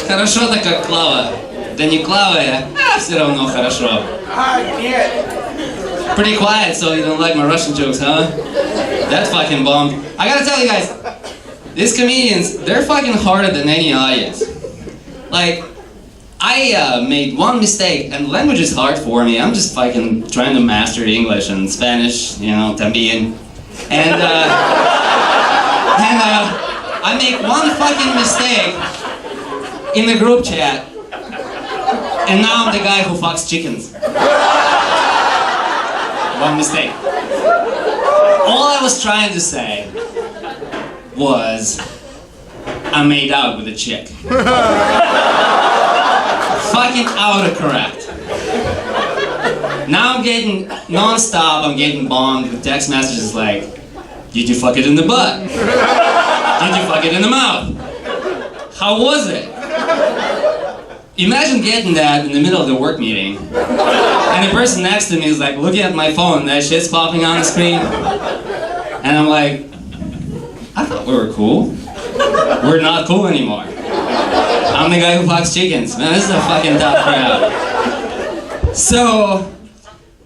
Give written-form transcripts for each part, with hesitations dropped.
Хорошо-то как Клава. Да не Клава я, все равно хорошо. Pretty quiet, so you don't like my Russian jokes, huh? That fucking bombed. I gotta tell you guys, these comedians, they're fucking harder than any audience. Like, I made one mistake, and language is hard for me. I'm just fucking trying to master English and Spanish, you know, también. And I make one fucking mistake in the group chat, and now I'm the guy who fucks chickens. One mistake. All I was trying to say was, I made out with a chick. Fucking autocorrect. Now I'm getting non-stop, I'm getting bombed with text messages like, did you fuck it in the butt? Did you fuck it in the mouth? How was it? Imagine getting that in the middle of the work meeting, and the person next to me is like looking at my phone, that shit's popping on the screen, and I'm like, I thought we were cool. We're not cool anymore. I'm the guy who fucks chickens. Man, this is a fucking tough crowd. So,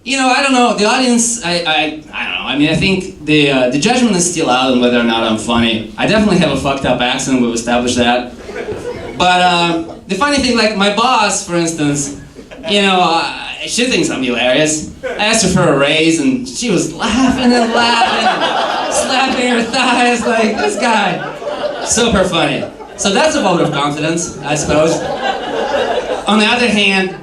you know, I don't know, the audience, I don't know, I mean, I think the judgment is still out on whether or not I'm funny. I definitely have a fucked up accent, we've established that. But the funny thing, like my boss, for instance, you know, she thinks I'm hilarious. I asked her for a raise and she was laughing and laughing, slapping her thighs like, this guy, super funny. So that's a vote of confidence, I suppose. On the other hand,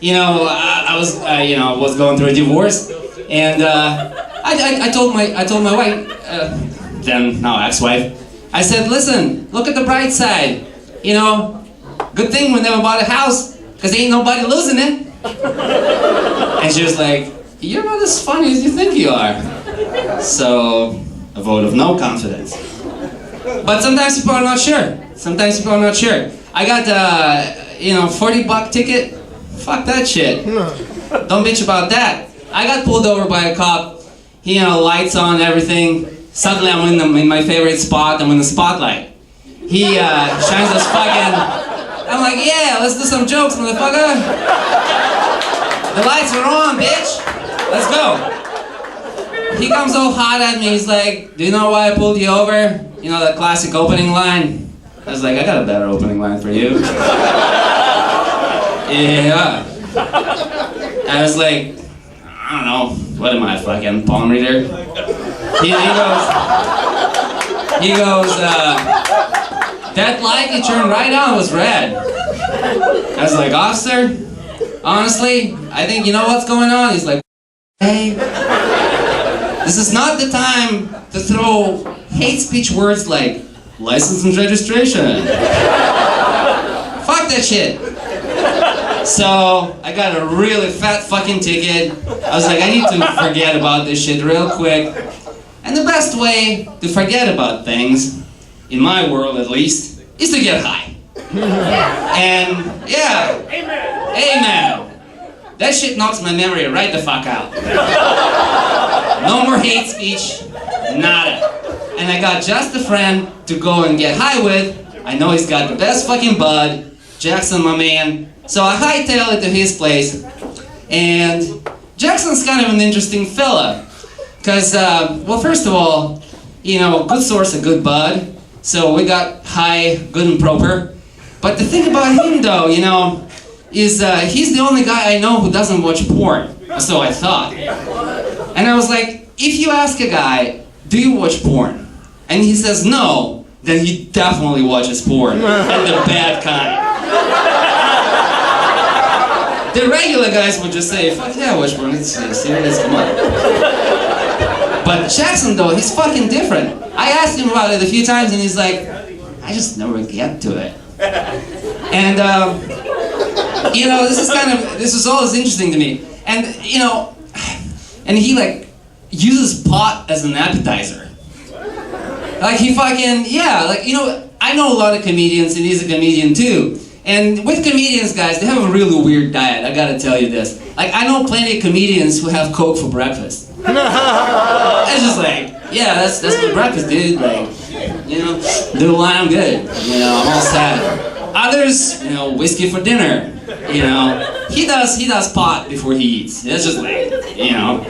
you know, I was going through a divorce, and I told my wife, then now ex-wife, I said, listen, look at the bright side. You know, good thing we never bought a house, because ain't nobody losing it. And she was like, you're not as funny as you think you are. So, a vote of no confidence. But sometimes people are not sure. Sometimes people are not sure. I got you know, $40 ticket. Fuck that shit. Don't bitch about that. I got pulled over by a cop. He, you know, lights on, everything. Suddenly I'm in my favorite spot. I'm in the spotlight. He shines this fucking... I'm like, yeah, let's do some jokes, motherfucker. The lights are on, bitch. Let's go. He comes all hot at me. He's like, do you know why I pulled you over? You know, that classic opening line? I was like, I got a better opening line for you. Yeah. I was like, I don't know, what am I, fucking palm reader? He goes, that light you turned right on was red. I was like, officer, honestly, I think you know what's going on. He's like, hey, this is not the time to throw hate speech words like license and registration. Fuck that shit. So, I got a really fat fucking ticket. I was like, I need to forget about this shit real quick. And the best way to forget about things, in my world at least, is to get high. And, yeah. Amen. That shit knocks my memory right the fuck out. No more hate speech, nada. And I got just a friend to go and get high with. I know he's got the best fucking bud, Jackson, my man. So I hightail it to his place, and Jackson's kind of an interesting fella, because, well, first of all, you know, good source of good bud, so we got high, good and proper. But the thing about him, though, you know, is he's the only guy I know who doesn't watch porn, so I thought. And I was like, if you ask a guy, do you watch porn? And he says no, then he definitely watches porn, and the bad kind. The regular guys would just say, fuck yeah, I watch porn, it's serious, come on. But Jackson, though, he's fucking different. I asked him about it a few times, and he's like, I just never get to it. And, you know, this is always interesting to me. And, you know, and he, like, uses pot as an appetizer. Like, he fucking, yeah, like, you know, I know a lot of comedians, and he's a comedian, too. And with comedians, guys, they have a really weird diet, I gotta tell you this. Like, I know plenty of comedians who have Coke for breakfast. It's just like, yeah, that's my breakfast, dude. Like, you know, do the line, I'm good. You know, I'm all set. Others, you know, whiskey for dinner. You know, he does pot before he eats. It's just like, you know.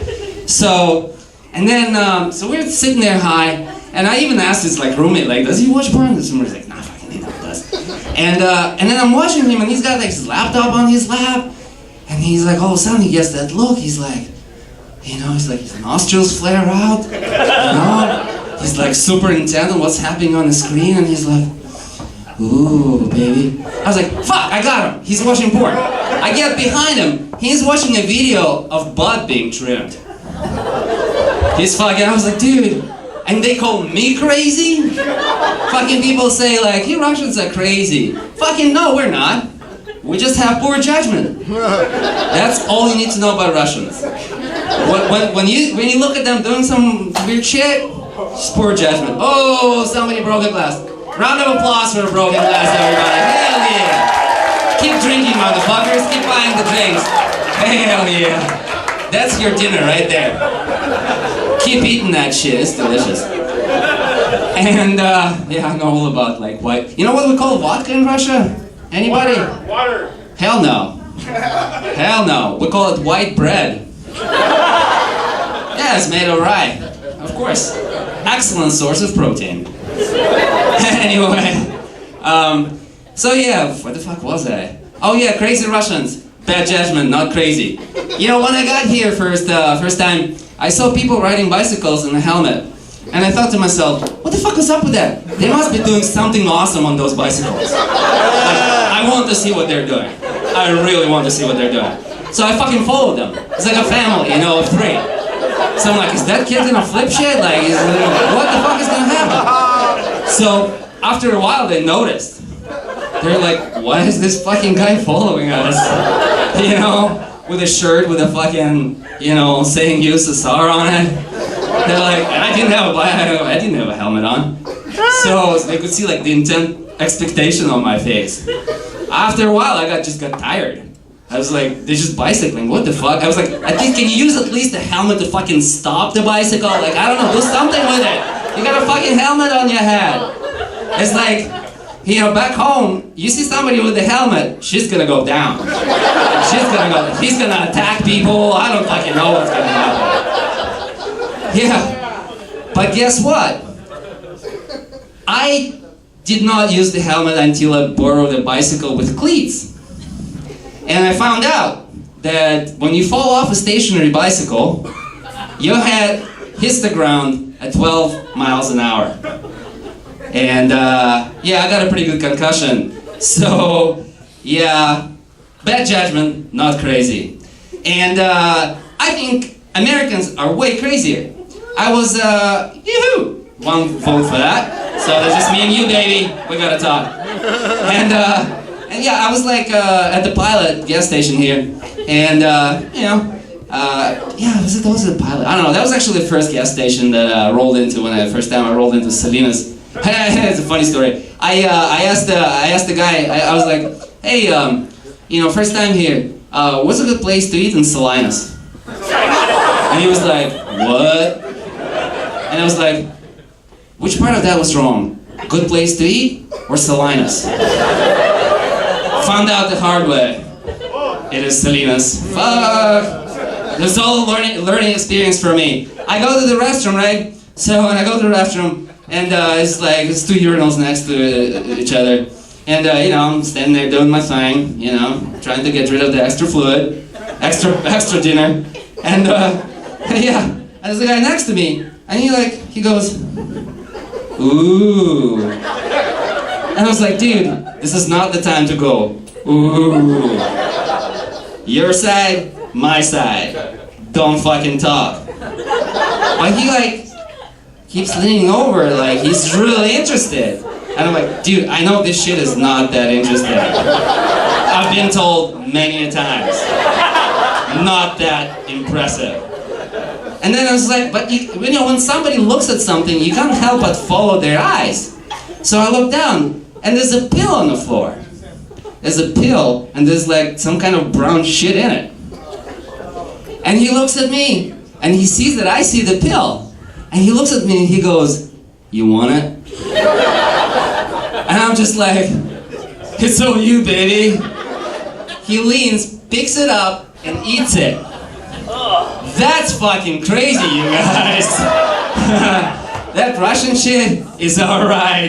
So, and then, so we're sitting there high, and I even asked his like roommate, like, does he watch porn? And somebody's like, nah, fucking he never does. And then I'm watching him, and he's got like his laptop on his lap, and he's like, all of a sudden he gets that look. He's like, you know, he's like, his nostrils flare out, you know. He's like super intent on what's happening on the screen, and he's like, ooh, baby. I was like, fuck, I got him. He's watching porn. I get behind him. He's watching a video of butt being trimmed. He's fucking, I was like, dude. And they call me crazy? Fucking people say like, you Russians are crazy. Fucking no, we're not. We just have poor judgment. That's all you need to know about Russians. When you look at them doing some weird shit, it's poor judgment. Oh, somebody broke a glass. Round of applause for a broken glass, everybody. Hell yeah. Keep drinking, motherfuckers. Keep buying the drinks. Hell yeah. That's your dinner right there. Keep eating that shit. It's delicious. And, yeah, I know all about, like, white. You know what we call vodka in Russia? Anybody? Water. Hell no. Hell no. We call it white bread. Yeah, it's made of rye. Of course. Excellent source of protein. Anyway, so yeah, where the fuck was I? Oh yeah, crazy Russians. Bad judgment, not crazy. You know, when I got here first time, I saw people riding bicycles in a helmet. And I thought to myself, what the fuck is up with that? They must be doing something awesome on those bicycles. Like, I want to see what they're doing. I really want to see what they're doing. So I fucking followed them. It's like a family, you know, of 3. So I'm like, is that kid gonna flip shit? Like, what the fuck is gonna happen? So after a while they noticed. They're like, why is this fucking guy following us? You know, with a shirt with a fucking, you know, saying USSR on it. They're like, and I didn't have a helmet on. So they could see like the intent expectation on my face. After a while I just got tired. I was like, they're just bicycling, what the fuck? I was like, I think, can you use at least a helmet to fucking stop the bicycle? Like, I don't know, do something with it. You got a fucking helmet on your head. It's like, you know, back home, you see somebody with a helmet, she's gonna go down. He's gonna attack people, I don't fucking know what's gonna happen. Yeah, but guess what? I did not use the helmet until I borrowed a bicycle with cleats. And I found out that when you fall off a stationary bicycle, your head hits the ground at 12 miles an hour. And yeah, I got a pretty good concussion. So yeah, bad judgment, not crazy. And I think Americans are way crazier. I was, yoo-hoo, 1 vote for that. So that's just me and you, baby. We gotta talk. And yeah, I was like at the Pilot gas station here, and you know, yeah, was it the Pilot? I don't know. That was actually the first gas station that I rolled into first time I rolled into Salinas. It's a funny story. I asked the guy. I was like, hey, you know, first time here. What's a good place to eat in Salinas? And he was like, what? And I was like, which part of that was wrong? Good place to eat or Salinas? Found out the hard way. It is Salinas. Fuck! This is all a learning experience for me. I go to the restroom, right? So when I go to the restroom, and it's like, it's 2 urinals next to each other. And you know, I'm standing there doing my thing, you know, trying to get rid of the extra fluid, extra dinner. And yeah, and there's a guy next to me, and he goes, ooh. And I was like, dude, this is not the time to go, ooh. Your side, my side. Don't fucking talk. But he like keeps leaning over, like he's really interested. And I'm like, dude, I know this shit is not that interesting. I've been told many a times. Not that impressive. And then I was like, but you know, when somebody looks at something, you can't help but follow their eyes. So I look down, and there's a pill on the floor. There's a pill, and there's like some kind of brown shit in it. And he looks at me, and he sees that I see the pill. And he looks at me and he goes, you want it? And I'm just like, It's all you, baby. He leans, picks it up, and eats it. That's fucking crazy, you guys. That Russian shit is alright.